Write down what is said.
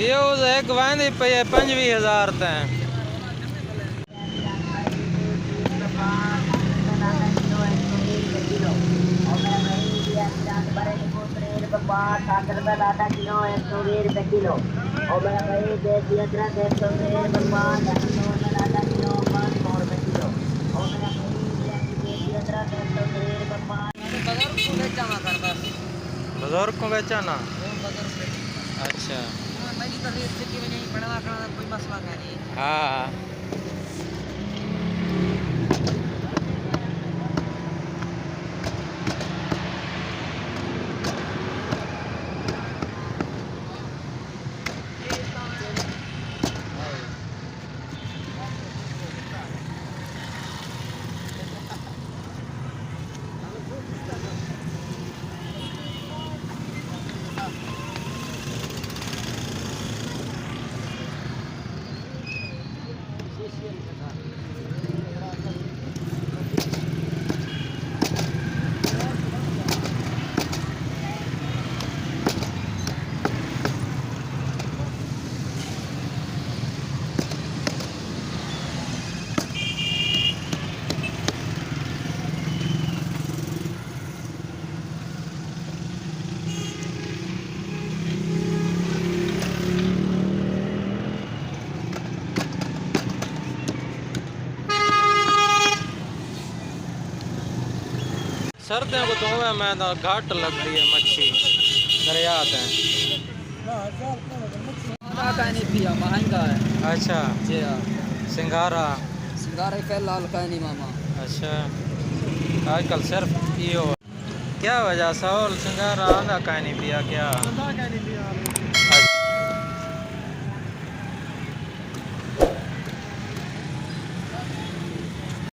ये उस एक वांदी पे 25,000 तक आधा किलो 120 रुपए किलो और मेरा भाई देसी अदरक 120 बर्बाद आधा किलो 500 रुपए किलो और मेरा भाई देसी अदरक 120 बर्बाद बुजुर्ग को बेचना कर बस बुजुर्ग को बेचना। अच्छा मेरी तो रेट सिटी में नहीं पड़ना करना कोई मसला नहीं। हाँ सर्दियों को तो मैं तो घाट लगती है मच्छी दरिया है। नहीं पिया महंगा है। अच्छा जी हाँ सिंघारा सिंगारा फिलहाल का नहीं मामा। अच्छा आजकल सिर्फ यो क्या वजह से और सिंघारा आधा का नहीं पिया क्या